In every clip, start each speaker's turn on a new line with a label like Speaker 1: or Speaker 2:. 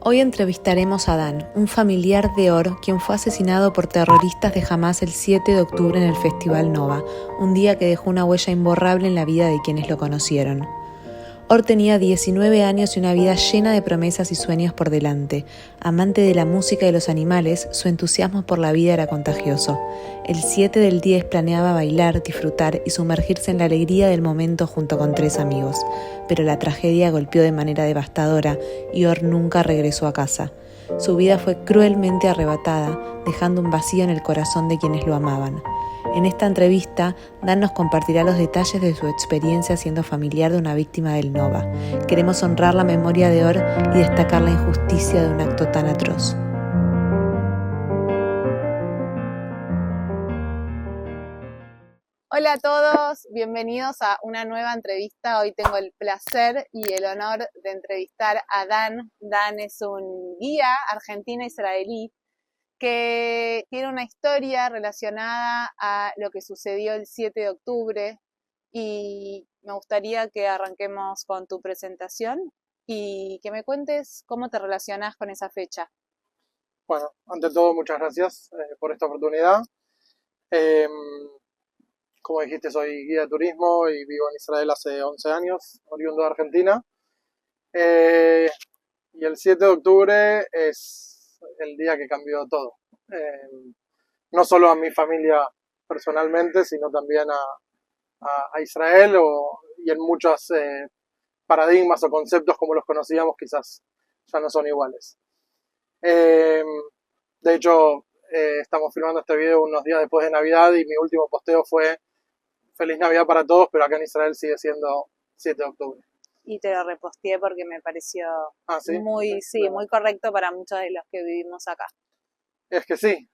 Speaker 1: Hoy entrevistaremos a Dan, un familiar de Or, quien fue asesinado por terroristas de Hamás el 7 de octubre en el Festival Nova, un día que dejó una huella imborrable en la vida de quienes lo conocieron. Or tenía 19 años y una vida llena de promesas y sueños por delante. Amante de la música y los animales, su entusiasmo por la vida era contagioso. El 7 del 10 planeaba bailar, disfrutar y sumergirse en la alegría del momento junto con 3 amigos. Pero la tragedia golpeó de manera devastadora y Or nunca regresó a casa. Su vida fue cruelmente arrebatada, dejando un vacío en el corazón de quienes lo amaban. En esta entrevista, Dan nos compartirá los detalles de su experiencia siendo familiar de una víctima del Nova. Queremos honrar la memoria de Or y destacar la injusticia de un acto tan atroz. Hola a todos, bienvenidos a una nueva entrevista. Hoy tengo el placer y el honor de entrevistar a Dan. Dan es un guía argentino-israelí que tiene una historia relacionada a lo que sucedió el 7 de octubre y me gustaría que arranquemos con tu presentación y que me cuentes cómo te relacionas con esa fecha.
Speaker 2: Bueno, ante todo, muchas gracias por esta oportunidad. Como dijiste, soy guía de turismo y vivo en Israel hace 11 años, oriundo de Argentina. Y el 7 de octubre es el día que cambió todo. No solo a mi familia personalmente, sino también a Israel y en muchos paradigmas o conceptos como los conocíamos quizás ya no son iguales. De hecho, estamos filmando este video unos días después de Navidad y mi último posteo fue Feliz Navidad para todos, pero acá en Israel sigue siendo 7 de octubre.
Speaker 1: Y te lo reposteé porque me pareció
Speaker 2: ¿Sí?
Speaker 1: muy correcto para muchos de los que vivimos acá.
Speaker 2: Es que sí,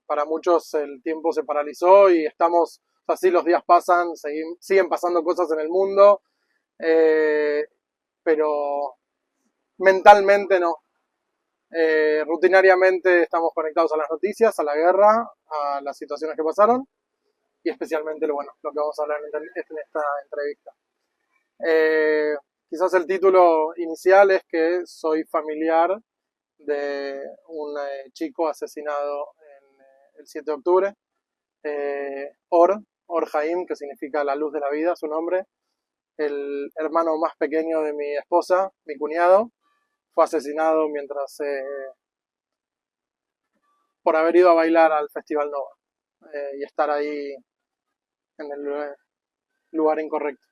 Speaker 2: para muchos el tiempo se paralizó y estamos, así los días pasan, siguen pasando cosas en el mundo, pero mentalmente no. Rutinariamente estamos conectados a las noticias, a la guerra, a las situaciones que pasaron y especialmente lo que vamos a hablar en esta entrevista. Quizás el título inicial es que soy familiar de un chico asesinado en el 7 de octubre, Or Haim, que significa la luz de la vida, su nombre, el hermano más pequeño de mi esposa, mi cuñado, fue asesinado mientras por haber ido a bailar al Festival Nova y estar ahí en el lugar incorrecto.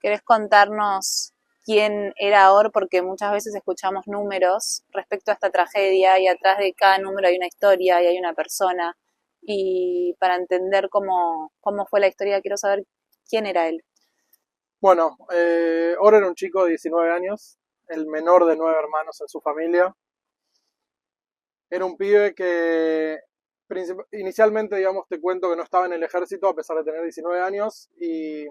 Speaker 1: ¿Querés contarnos quién era Or? Porque muchas veces escuchamos números respecto a esta tragedia y atrás de cada número hay una historia y hay una persona. Y para entender cómo fue la historia, quiero saber quién era él.
Speaker 2: Bueno, Or era un chico de 19 años, el menor de 9 hermanos en su familia. Era un pibe que inicialmente, digamos, te cuento que no estaba en el ejército a pesar de tener 19 años y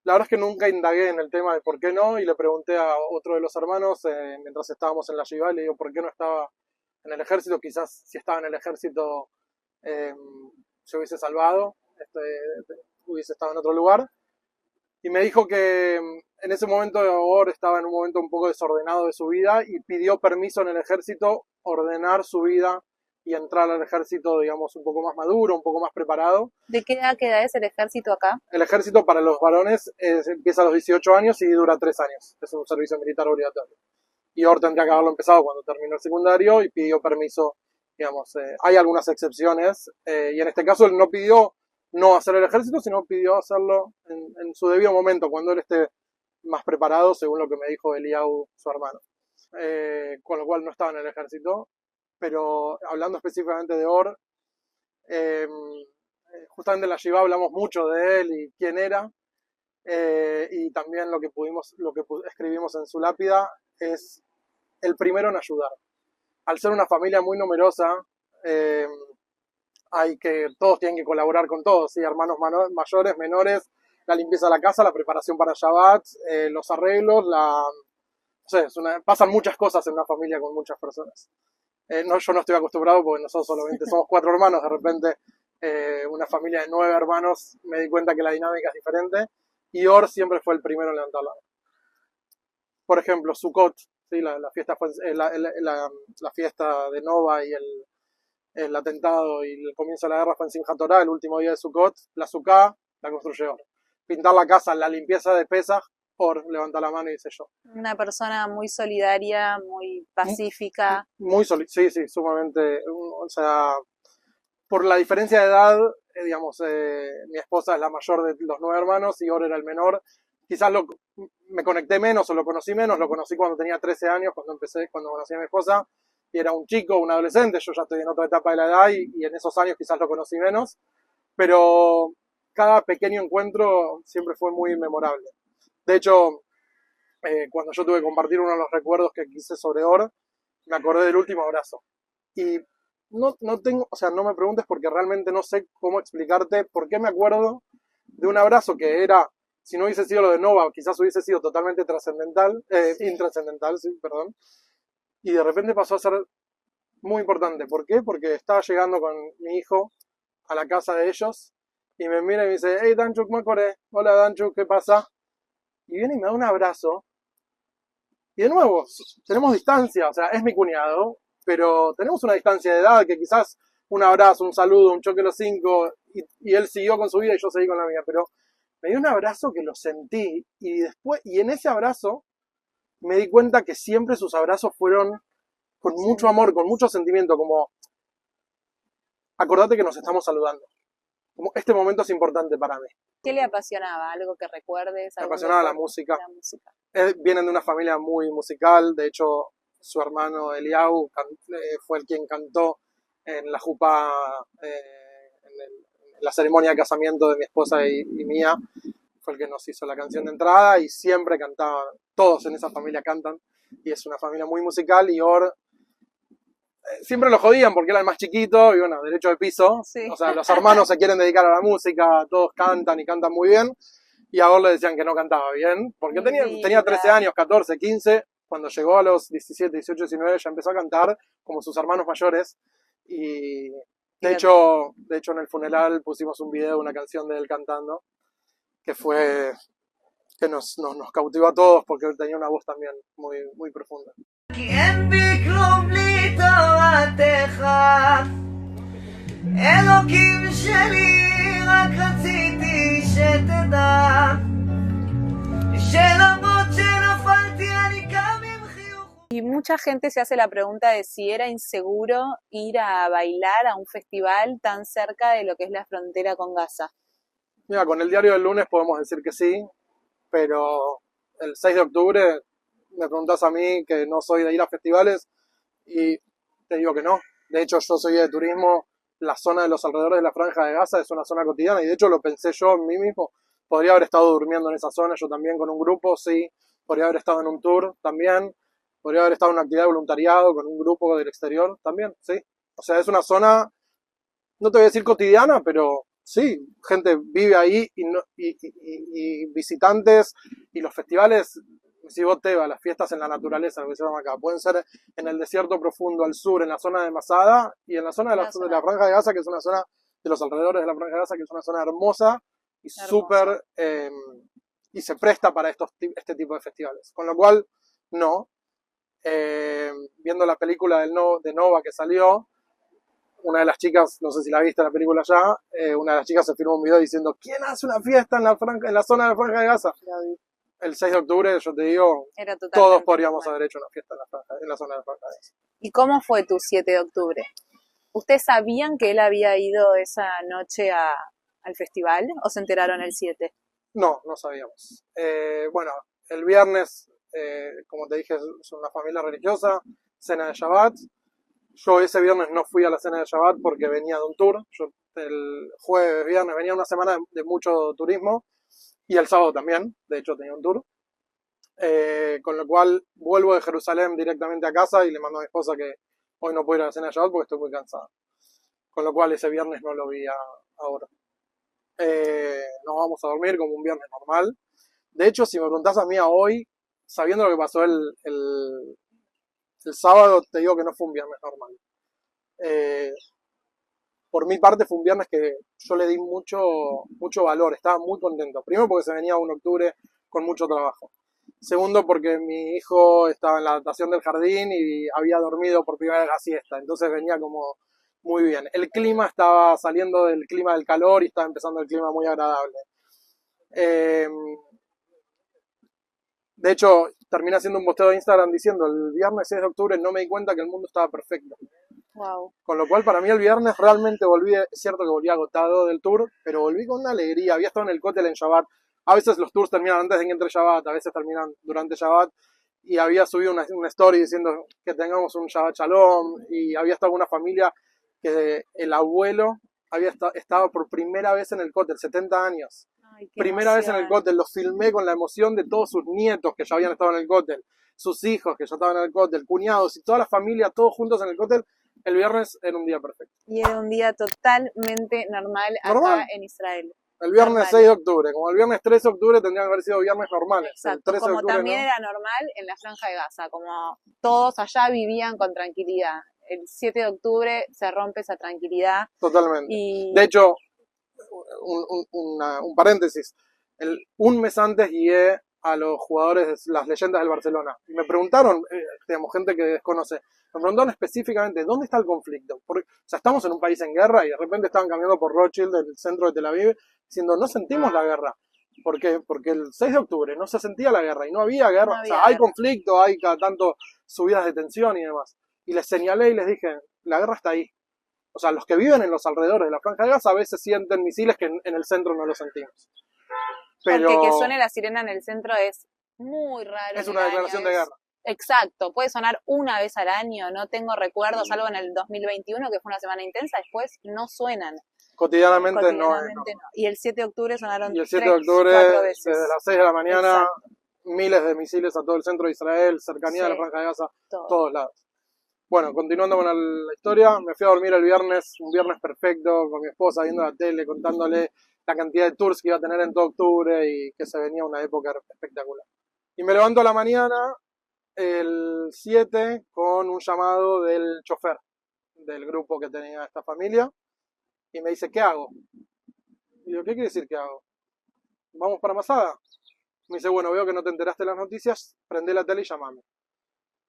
Speaker 2: la verdad es que nunca indagué en el tema de por qué no y le pregunté a otro de los hermanos mientras estábamos en la Yeshiva, le digo por qué no estaba en el ejército, quizás si estaba en el ejército se hubiese salvado, hubiese estado en otro lugar. Y me dijo que en ese momento Or estaba en un momento un poco desordenado de su vida y pidió permiso en el ejército, ordenar su vida y entrar al ejército, digamos, un poco más maduro, un poco más preparado.
Speaker 1: ¿De qué edad es el ejército acá?
Speaker 2: El ejército para los varones empieza a los 18 años y dura 3 años. Es un servicio militar obligatorio. Y Or tendría que haberlo empezado cuando terminó el secundario y pidió permiso, digamos. Hay algunas excepciones y en este caso él no pidió no hacer el ejército, sino pidió hacerlo en su debido momento, cuando él esté más preparado, según lo que me dijo Eliau, su hermano. Con lo cual no estaba en el ejército. Pero hablando específicamente de Or, justamente en la Yeshiva hablamos mucho de él y quién era, y también lo que escribimos en su lápida es el primero en ayudar. Al ser una familia muy numerosa, todos tienen que colaborar con todos, ¿sí? Hermanos mayores, menores, la limpieza de la casa, la preparación para Shabbat, los arreglos, pasan muchas cosas en una familia con muchas personas. Yo no estoy acostumbrado porque nosotros solamente somos 4 hermanos, de repente una familia de 9 hermanos, me di cuenta que la dinámica es diferente y Or siempre fue el primero en levantar la mano. Por ejemplo, Sukkot, ¿sí? La fiesta fue, la fiesta de Nova y el atentado y el comienzo de la guerra fue en Simchat Torah, el último día de Sukkot. La Sukkah la construyó Or. Pintar la casa, la limpieza de Pesach, Or levanta la mano y dice yo.
Speaker 1: Una persona muy solidaria, muy pacífica.
Speaker 2: Muy sí, sí, sumamente, o sea, por la diferencia de edad, digamos, mi esposa es la mayor de los 9 hermanos y Or era el menor. Quizás me conecté menos o lo conocí menos, lo conocí cuando tenía 13 años, cuando conocí a mi esposa, y era un chico, un adolescente, yo ya estoy en otra etapa de la edad y en esos años quizás lo conocí menos, pero cada pequeño encuentro siempre fue muy memorable. De hecho, cuando yo tuve que compartir uno de los recuerdos que quise sobre Or, me acordé del último abrazo. Y no tengo, o sea, no me preguntes porque realmente no sé cómo explicarte por qué me acuerdo de un abrazo que era, si no hubiese sido lo de Nova, quizás hubiese sido totalmente trascendental, intrascendental, sí, perdón, y de repente pasó a ser muy importante. ¿Por qué? Porque estaba llegando con mi hijo a la casa de ellos y me mira y me dice, hey Danchuk, me acordé, hola Danchuk, ¿qué pasa? Y viene y me da un abrazo. Y de nuevo, tenemos distancia, o sea, es mi cuñado, pero tenemos una distancia de edad que quizás un abrazo, un saludo, un choque los 5, y él siguió con su vida y yo seguí con la mía, pero me dio un abrazo que lo sentí, y después, y en ese abrazo me di cuenta que siempre sus abrazos fueron con mucho amor, con mucho sentimiento, como, acordate que nos estamos saludando. Como, este momento es importante para mí.
Speaker 1: ¿Qué le apasionaba? ¿Algo que recuerdes?
Speaker 2: Me apasionaba la música.
Speaker 1: La música.
Speaker 2: Vienen de una familia muy musical, de hecho su hermano Eliau fue el quien cantó en la jupa, en la ceremonia de casamiento de mi esposa y mía, fue el que nos hizo la canción de entrada y siempre cantaban, todos en esa familia cantan y es una familia muy musical y Or siempre lo jodían porque era el más chiquito y bueno, derecho de piso, sí. O sea, los hermanos se quieren dedicar a la música, todos cantan y cantan muy bien. Y a Or le decían que no cantaba bien, porque tenía 13 años, 14, 15, cuando llegó a los 17, 18, 19 ya empezó a cantar como sus hermanos mayores y de hecho en el funeral pusimos un video de una canción de él cantando que nos cautivó a todos porque él tenía una voz también muy, muy profunda.
Speaker 1: Y mucha gente se hace la pregunta de si era inseguro ir a bailar a un festival tan cerca de lo que es la frontera con Gaza.
Speaker 2: Mira, con el diario del lunes podemos decir que sí, pero el 6 de octubre me preguntás a mí que no soy de ir a festivales y te digo que no. De hecho, yo soy de turismo, la zona de los alrededores de la Franja de Gaza es una zona cotidiana y de hecho lo pensé yo en mí mismo. Podría haber estado durmiendo en esa zona, yo también con un grupo, sí. Podría haber estado en un tour también. Podría haber estado en una actividad de voluntariado con un grupo del exterior también, sí. O sea, es una zona, no te voy a decir cotidiana, pero sí, gente vive ahí y visitantes y los festivales, si vos te vas, las fiestas en la naturaleza, lo que se llama acá, pueden ser en el desierto profundo al sur, en la zona de Masada y en la zona de la Franja de Gaza, que es una zona de los alrededores de la Franja de Gaza, que es una zona hermosa y súper, y se presta para este tipo de festivales. Con lo cual, no. Viendo la película de Nova que salió, una de las chicas, no sé si la viste la película ya, una de las chicas se filmó un video diciendo ¿quién hace una fiesta en la zona de la Franja de Gaza? El 6 de octubre, yo te digo, todos podríamos haber hecho una fiesta en la zona de la Franja de Gaza.
Speaker 1: ¿Y cómo fue tu 7 de octubre? ¿Ustedes sabían que él había ido esa noche al festival o se enteraron el 7?
Speaker 2: No, no sabíamos. Bueno, el viernes, como te dije, es una familia religiosa, cena de Shabbat. Yo ese viernes no fui a la cena de Shabbat porque venía de un tour. Yo el jueves, viernes, venía una semana de mucho turismo y el sábado también, de hecho tenía un tour. Con lo cual vuelvo de Jerusalén directamente a casa y le mando a mi esposa que hoy no puedo ir a la cena de Shabbat porque estoy muy cansada. Con lo cual ese viernes no lo vi ahora. Nos vamos a dormir como un viernes normal. De hecho, si me preguntás a mí hoy, sabiendo lo que pasó el sábado, te digo que no fue un viernes normal. Por mi parte fue un viernes que yo le di mucho valor, estaba muy contento. Primero porque se venía un octubre con mucho trabajo. Segundo, porque mi hijo estaba en la adaptación del jardín y había dormido por primera vez la siesta, entonces venía como muy bien. El clima estaba saliendo del clima del calor y estaba empezando el clima muy agradable. Eh, de hecho, terminé haciendo un posteo de Instagram diciendo el viernes 6 de octubre no me di cuenta que el mundo estaba perfecto.
Speaker 1: Wow.
Speaker 2: Con lo cual, para mí el viernes realmente volví, es cierto que volví agotado del tour, pero volví con una alegría. Había estado en el cóctel en Shabbat. A veces los tours terminan antes de que entre Shabbat, a veces terminan durante Shabbat. Y había subido una story diciendo que tengamos un Shabbat Shalom. Y había estado con una familia que el abuelo había estado por primera vez en el cóctel, 70 años.
Speaker 1: Ay, qué
Speaker 2: Primera vez en el
Speaker 1: emoción.
Speaker 2: cóctel, los filmé con la emoción de todos sus nietos que ya habían estado en el cóctel, sus hijos que ya estaban en el cóctel, cuñados y toda la familia, todos juntos en el cóctel. El viernes era un día perfecto.
Speaker 1: Y era un día totalmente normal
Speaker 2: Normal.
Speaker 1: acá en Israel.
Speaker 2: El viernes
Speaker 1: Normal.
Speaker 2: 6 de octubre, como el viernes 3 de octubre tendrían que haber sido viernes normales.
Speaker 1: Exacto,
Speaker 2: El 13 de
Speaker 1: como
Speaker 2: octubre
Speaker 1: también
Speaker 2: no.
Speaker 1: era normal en la Franja de Gaza, como todos allá vivían con tranquilidad. El 7 de octubre se rompe esa tranquilidad.
Speaker 2: Totalmente.
Speaker 1: Y
Speaker 2: De hecho, un paréntesis. Un mes antes guié a los jugadores de las leyendas del Barcelona. Y me preguntaron, digamos, gente que desconoce, me preguntaron específicamente, ¿dónde está el conflicto? Porque, o sea, estamos en un país en guerra y de repente estaban caminando por Rothschild, el centro de Tel Aviv, diciendo, no sentimos la guerra. ¿Por qué? Porque el 6 de octubre no se sentía la guerra y no había guerra.
Speaker 1: No
Speaker 2: O sea,
Speaker 1: había
Speaker 2: hay
Speaker 1: guerra.
Speaker 2: conflicto, hay cada tanto subidas de tensión y demás. Y les señalé y les dije, la guerra está ahí. O sea, los que viven en los alrededores de la Franja de Gaza a veces sienten misiles que en el centro no los sentimos. Pero
Speaker 1: Porque que suene la sirena en el centro es muy raro.
Speaker 2: es
Speaker 1: En
Speaker 2: una
Speaker 1: el
Speaker 2: declaración
Speaker 1: año.
Speaker 2: de guerra.
Speaker 1: Exacto, puede sonar una vez al año, no tengo recuerdos, salvo en el 2021, que fue una semana intensa, después no suenan.
Speaker 2: Cotidianamente,
Speaker 1: Cotidianamente no. Y el 7 de octubre sonaron
Speaker 2: Y el 7 de
Speaker 1: 3,
Speaker 2: octubre,
Speaker 1: 4 veces.
Speaker 2: desde las 6 de la mañana,
Speaker 1: Exacto.
Speaker 2: miles de misiles a todo el centro de Israel, cercanía de la
Speaker 1: Sí,
Speaker 2: Franja de Gaza,
Speaker 1: todo.
Speaker 2: todos lados. Bueno, continuando con la historia, me fui a dormir el viernes, un viernes perfecto, con mi esposa viendo la tele, contándole la cantidad de tours que iba a tener en todo octubre y que se venía una época espectacular. Y me levanto a la mañana, el 7, con un llamado del chofer del grupo que tenía esta familia, y me dice, ¿qué hago? Y yo, ¿qué quiere decir qué hago? ¿Vamos para Masada? Me dice, bueno, veo que no te enteraste de las noticias, prende la tele y llamame.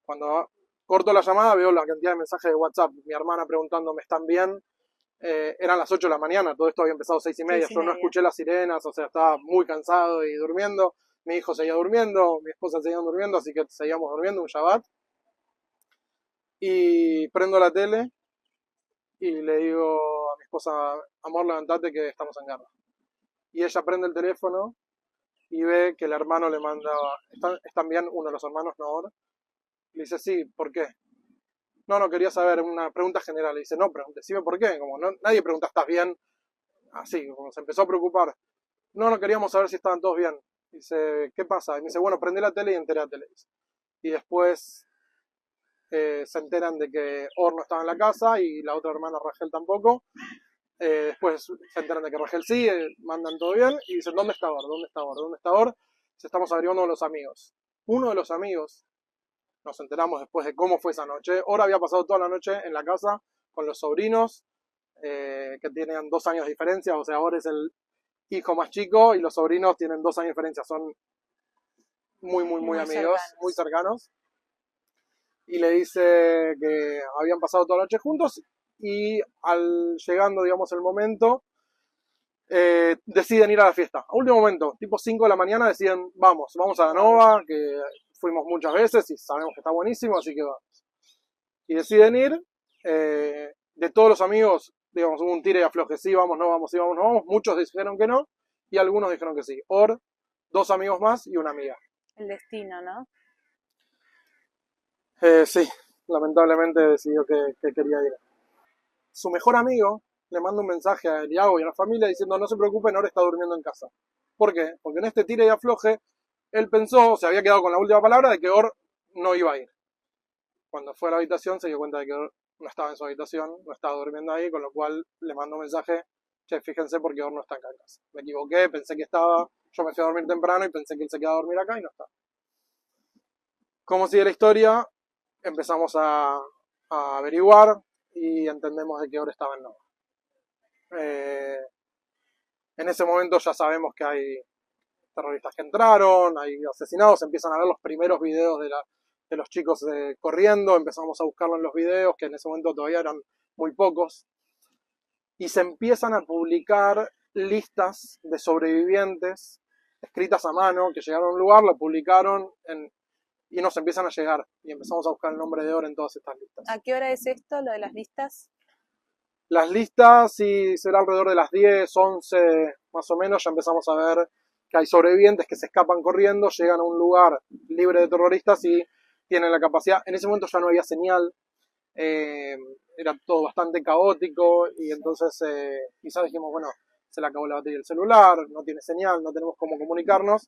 Speaker 2: Cuando corto la llamada veo la cantidad de mensajes de WhatsApp, mi hermana preguntándome, ¿están bien? Eran las 8 de la mañana, todo esto había empezado a 6:30, yo no escuché las sirenas, o sea, estaba muy cansado y durmiendo, mi hijo seguía durmiendo, mi esposa seguía durmiendo, así que seguíamos durmiendo, un Shabbat. Y prendo la tele y le digo a mi esposa, amor, levantate que estamos en guerra. Y ella prende el teléfono y ve que el hermano le manda, ¿están bien uno de los hermanos, no ahora? Le dice, sí, ¿por qué? No, no, quería saber, una pregunta general. Le dice, no, decime por qué. Como no, nadie pregunta, ¿estás bien? Así, como se empezó a preocupar. No, no queríamos saber si estaban todos bien. Dice, ¿qué pasa? Y me dice, bueno, prende la tele y entérate. Le dice. Y después se enteran de que Or no estaba en la casa y la otra hermana Rachel tampoco. Después se enteran de que Rachel sí, mandan todo bien y dicen, ¿dónde está Or? ¿Dónde está Or? ¿Dónde está Or? Se estamos averiguando con los amigos. Uno de los amigos, nos enteramos después de cómo fue esa noche. Or había pasado toda la noche en la casa con los sobrinos, que tienen 2 años de diferencia, o sea, Or es el hijo más chico y los sobrinos tienen 2 años de diferencia, son muy amigos, cercanos. Muy cercanos. Y le dice que habían pasado toda la noche juntos y llegando, digamos, el momento, deciden ir a la fiesta. A último momento, tipo 5 de la mañana, deciden, vamos a la Nova, que fuimos muchas veces y sabemos que está buenísimo, así que vamos. Y deciden ir, de todos los amigos, digamos, hubo un tire y afloje, sí, vamos, no vamos, sí, vamos, no vamos. Muchos dijeron que no y algunos dijeron que sí. Or, 2 amigos más y una amiga.
Speaker 1: El destino, ¿no?
Speaker 2: Sí, lamentablemente decidió que quería ir. Su mejor amigo le manda un mensaje a Eliago y a la familia diciendo, no se preocupen, ahora está durmiendo en casa. ¿Por qué? Porque en este tire y afloje, él pensó, se había quedado con la última palabra de que Or no iba a ir. Cuando fue a la habitación se dio cuenta de que Or no estaba en su habitación, no estaba durmiendo ahí, con lo cual le mandó un mensaje, che, fíjense porque Or no está acá en casa. Me equivoqué, pensé que estaba, yo me fui a dormir temprano y pensé que él se quedaba a dormir acá y no está. Como sigue la historia, empezamos a averiguar y entendemos de qué Or estaba en Nova. En ese momento ya sabemos que hay terroristas que entraron, hay asesinados, empiezan a ver los primeros videos de los chicos corriendo, empezamos a buscarlo en los videos, que en ese momento todavía eran muy pocos, y se empiezan a publicar listas de sobrevivientes escritas a mano que llegaron a un lugar, lo publicaron y nos empiezan a llegar y empezamos a buscar el nombre de Or en todas estas listas.
Speaker 3: ¿A qué hora es esto, lo de las listas?
Speaker 2: Las listas, sí, será alrededor de las 10, 11 más o menos, ya empezamos a ver que hay sobrevivientes que se escapan corriendo, llegan a un lugar libre de terroristas y tienen la capacidad. En ese momento ya no había señal, era todo bastante caótico y entonces quizás dijimos, bueno, se le acabó la batería del celular, no tiene señal, no tenemos cómo comunicarnos,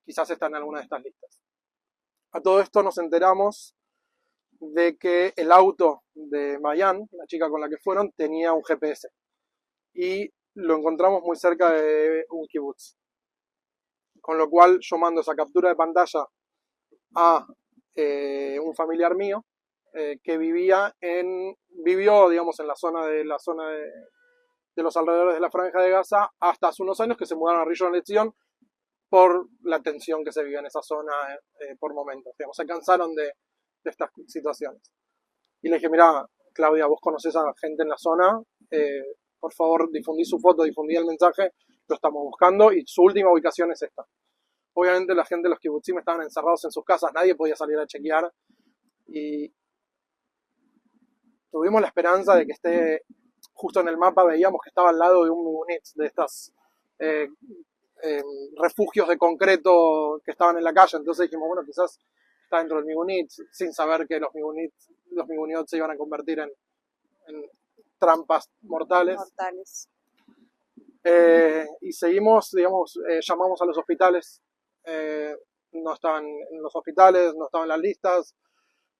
Speaker 2: quizás está en alguna de estas listas. A todo esto nos enteramos de que el auto de Mayan, la chica con la que fueron, tenía un GPS y lo encontramos muy cerca de un kibutz, con lo cual yo mando esa captura de pantalla a un familiar mío que vivió, digamos, en la zona de los alrededores de la Franja de Gaza hasta hace unos años, que se mudaron a Rishon LeZion por la tensión que se vivía en esa zona por momentos. Digamos, se cansaron de estas situaciones. Y le dije, mira, Claudia, vos conocés a gente en la zona, por favor difundí su foto, difundí el mensaje, lo estamos buscando y su última ubicación es esta. Obviamente la gente de los kibutzim estaban encerrados en sus casas, nadie podía salir a chequear y tuvimos la esperanza de que esté justo en el mapa, veíamos que estaba al lado de un migunitz, de estas refugios de concreto que estaban en la calle, entonces dijimos, bueno, quizás está dentro del migunitz, sin saber que los miguniots se iban a convertir en trampas mortales. Y seguimos, digamos, llamamos a los hospitales, no estaban en los hospitales, no estaban en las listas,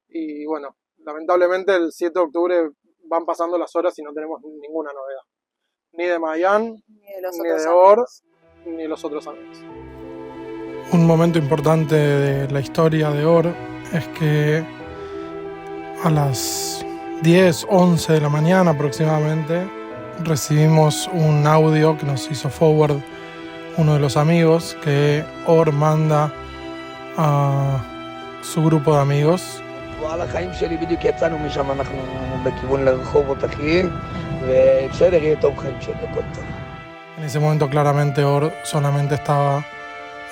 Speaker 2: y bueno, lamentablemente el 7 de octubre van pasando las horas y no tenemos ninguna novedad, ni de Mayan, ni de Or, ni de los otros amigos.
Speaker 4: Un momento importante de la historia de Or es que a las 10, 11 de la mañana aproximadamente recibimos un audio que nos hizo forward uno de los amigos, que Or manda a su grupo de amigos.
Speaker 5: ועל החיים שלי בדיוק יצאנו משם, אנחנו בכיוון לרחובות אחים, ובסדר, יהיה טוב חיים שלי, הכל טוב.
Speaker 4: En ese momento claramente Or solamente estaba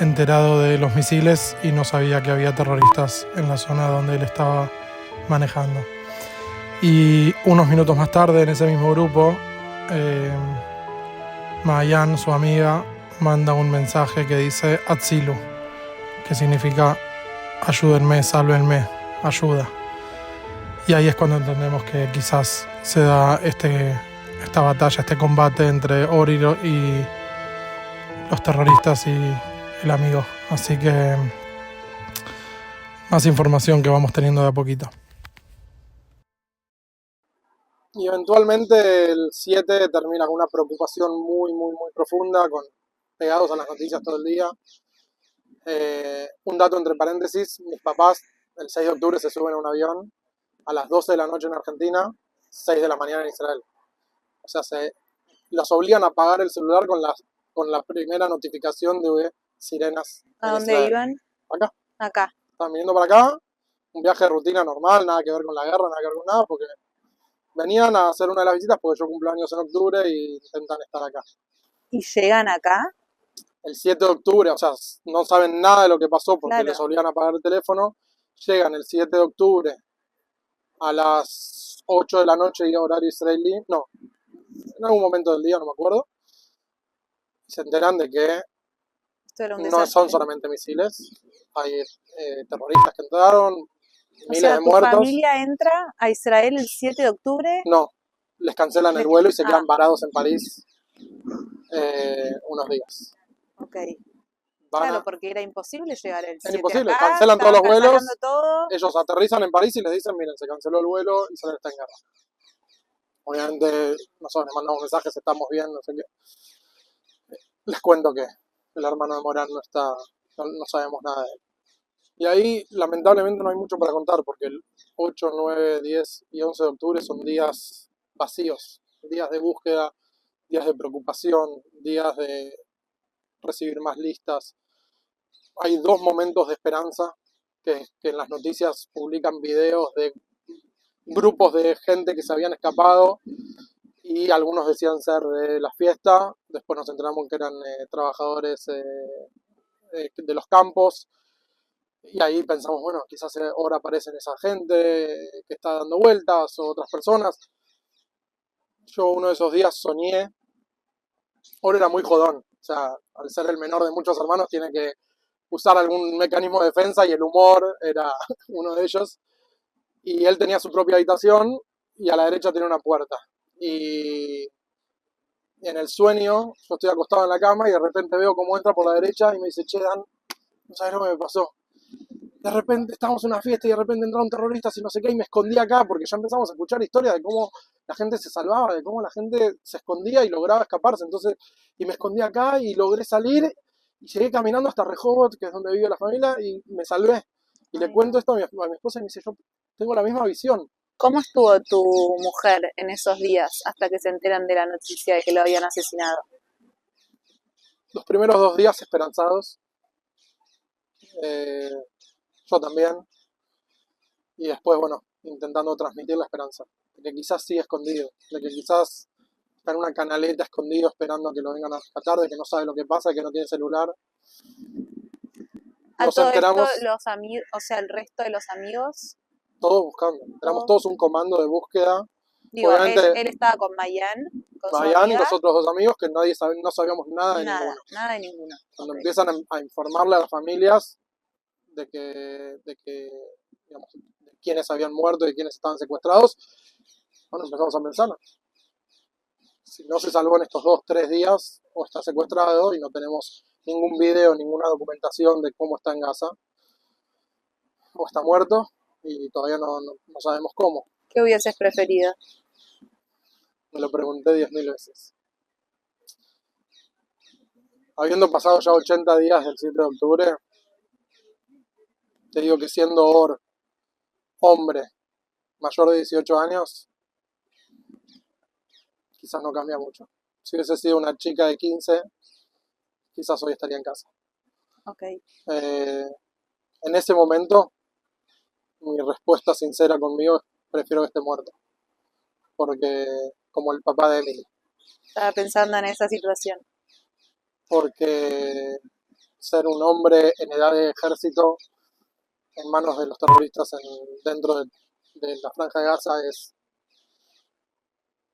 Speaker 4: enterado de los misiles y no sabía que había terroristas en la zona donde él estaba manejando. Y unos minutos más tarde, en ese mismo grupo, Mayan, su amiga, manda un mensaje que dice Atzilu, que significa ayúdenme, sálvenme, ayuda. Y ahí es cuando entendemos que quizás se da esta batalla, este combate entre Or y los terroristas y el amigo. Así que más información que vamos teniendo de a poquito.
Speaker 2: Y eventualmente el 7 termina con una preocupación muy, muy, muy profunda, pegados a las noticias todo el día. Un dato entre paréntesis, mis papás el 6 de octubre se suben a un avión a las 12 de la noche en Argentina, 6 de la mañana en Israel. O sea, las obligan a apagar el celular con la primera notificación de sirenas.
Speaker 3: ¿A dónde iban?
Speaker 2: Acá.
Speaker 3: Acá.
Speaker 2: Estaban viniendo para acá, un viaje de rutina normal, nada que ver con la guerra, nada que ver con nada, porque venían a hacer una de las visitas porque yo cumplo años en octubre y intentan estar acá.
Speaker 3: ¿Y llegan acá?
Speaker 2: El 7 de octubre, o sea, no saben nada de lo que pasó porque
Speaker 3: Claro.
Speaker 2: les obligan a apagar el teléfono. Llegan el 7 de octubre a las 8 de la noche y horario israelí, no, en algún momento del día, no me acuerdo. Se enteran de que
Speaker 3: Esto era un
Speaker 2: no
Speaker 3: desastre.
Speaker 2: son solamente misiles, hay terroristas que entraron,
Speaker 3: O
Speaker 2: miles
Speaker 3: sea,
Speaker 2: de
Speaker 3: tu
Speaker 2: muertos.
Speaker 3: familia entra a Israel el 7 de octubre.
Speaker 2: No, les cancelan el vuelo y se quedan varados en París unos días.
Speaker 3: Ok.
Speaker 2: Van
Speaker 3: Claro,
Speaker 2: a-
Speaker 3: porque era imposible llegar el 7
Speaker 2: Es imposible,
Speaker 3: acá,
Speaker 2: cancelan todos los
Speaker 3: estaban
Speaker 2: vuelos.
Speaker 3: cancelando todo.
Speaker 2: Ellos aterrizan en París y les dicen, miren, se canceló el vuelo y Israel está en guerra. Obviamente nosotros les mandamos mensajes, estamos bien, no sé qué. Les cuento que el hermano de Morán no está, no sabemos nada de él. Y ahí lamentablemente no hay mucho para contar porque el 8, 9, 10 y 11 de octubre son días vacíos, días de búsqueda, días de preocupación, días de recibir más listas. Hay 2 momentos de esperanza que en las noticias publican videos de grupos de gente que se habían escapado y algunos decían ser de la fiesta. Después nos enteramos que eran trabajadores de los campos. Y ahí pensamos, bueno, quizás ahora aparecen esa gente que está dando vueltas o otras personas. Yo uno de esos días soñé. Ahora era muy jodón. O sea, al ser el menor de muchos hermanos tiene que usar algún mecanismo de defensa y el humor era uno de ellos. Y él tenía su propia habitación y a la derecha tenía una puerta. Y en el sueño yo estoy acostado en la cama y de repente veo cómo entra por la derecha y me dice, che, Dan, no sabes lo que me pasó. De repente estábamos en una fiesta y de repente entraron terroristas y no sé qué, y me escondí acá porque ya empezamos a escuchar historias de cómo la gente se salvaba, de cómo la gente se escondía y lograba escaparse. Entonces, y me escondí acá y logré salir y llegué caminando hasta Rehoboth, que es donde vive la familia, y me salvé. Y le cuento esto a mi esposa y me dice, yo tengo la misma visión.
Speaker 3: ¿Cómo estuvo tu mujer en esos días hasta que se enteran de la noticia de que lo habían asesinado?
Speaker 2: Los primeros 2 días esperanzados. Yo también. Y después, bueno, intentando transmitir la esperanza. De que quizás sigue escondido. De que quizás está en una canaleta escondido esperando a que lo vengan a rescatar. De que no sabe lo que pasa, que no tiene celular.
Speaker 3: A
Speaker 2: Nos
Speaker 3: todo
Speaker 2: enteramos,
Speaker 3: esto, los amigos, o sea, el resto de los amigos,
Speaker 2: todos buscando. Entramos todos un comando de búsqueda.
Speaker 3: digo,
Speaker 2: Obviamente,
Speaker 3: él estaba con Mayan, con su
Speaker 2: Bayan y
Speaker 3: amiga,
Speaker 2: los otros 2 amigos que no sabíamos nada de ninguno.
Speaker 3: nada de ninguno.
Speaker 2: Cuando
Speaker 3: Ok.
Speaker 2: empiezan a informarle a las familias de que digamos, de quiénes habían muerto y quiénes estaban secuestrados, bueno, empezamos a pensar, si no se salvó en estos 2-3 días, o está secuestrado y no tenemos ningún video, ninguna documentación de cómo está en Gaza, o está muerto y todavía no sabemos cómo.
Speaker 3: ¿Qué hubieses preferido?
Speaker 2: Me lo pregunté 10.000 veces. Habiendo pasado ya 80 días del 7 de octubre, te digo que siendo hombre mayor de 18 años, quizás no cambia mucho. Si hubiese sido una chica de 15, quizás hoy estaría en casa.
Speaker 3: Ok.
Speaker 2: En ese momento, mi respuesta sincera conmigo es: prefiero que esté muerto. Porque, como el papá de Emily,
Speaker 3: Estaba pensando en esa situación.
Speaker 2: porque ser un hombre en edad de ejército en manos de los terroristas dentro de la Franja de Gaza es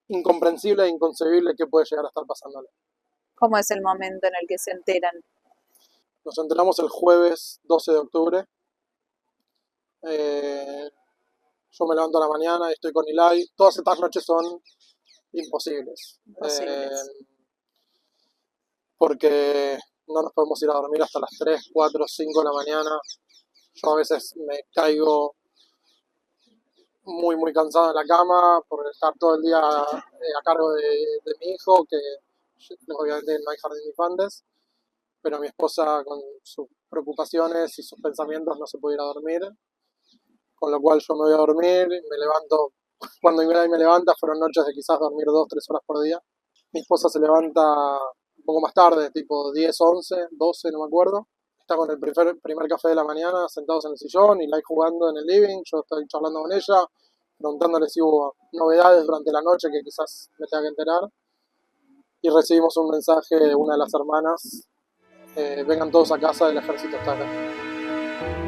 Speaker 2: incomprensible e inconcebible qué puede llegar a estar pasándole.
Speaker 3: ¿Cómo es el momento en el que se enteran?
Speaker 2: Nos enteramos el jueves 12 de octubre. Yo me levanto a la mañana y estoy con Eli. Todas estas noches son imposibles. Porque no nos podemos ir a dormir hasta las 3, 4, 5 de la mañana. Yo a veces me caigo muy cansado en la cama por estar todo el día a cargo de mi hijo, que obviamente no hay jardín de infantes, pero mi esposa con sus preocupaciones y sus pensamientos no se puede ir a dormir, con lo cual yo me voy a dormir, me levanto, cuando me levanta fueron noches de quizás dormir 2-3 horas por día. Mi esposa se levanta un poco más tarde, tipo 10, 11, 12, no me acuerdo. Está con el primer café de la mañana, sentados en el sillón, y la jugando en el living. Yo estoy charlando con ella, preguntándole si hubo novedades durante la noche que quizás me tenga que enterar. Y recibimos un mensaje de una de las hermanas: vengan todos a casa, el ejército está acá.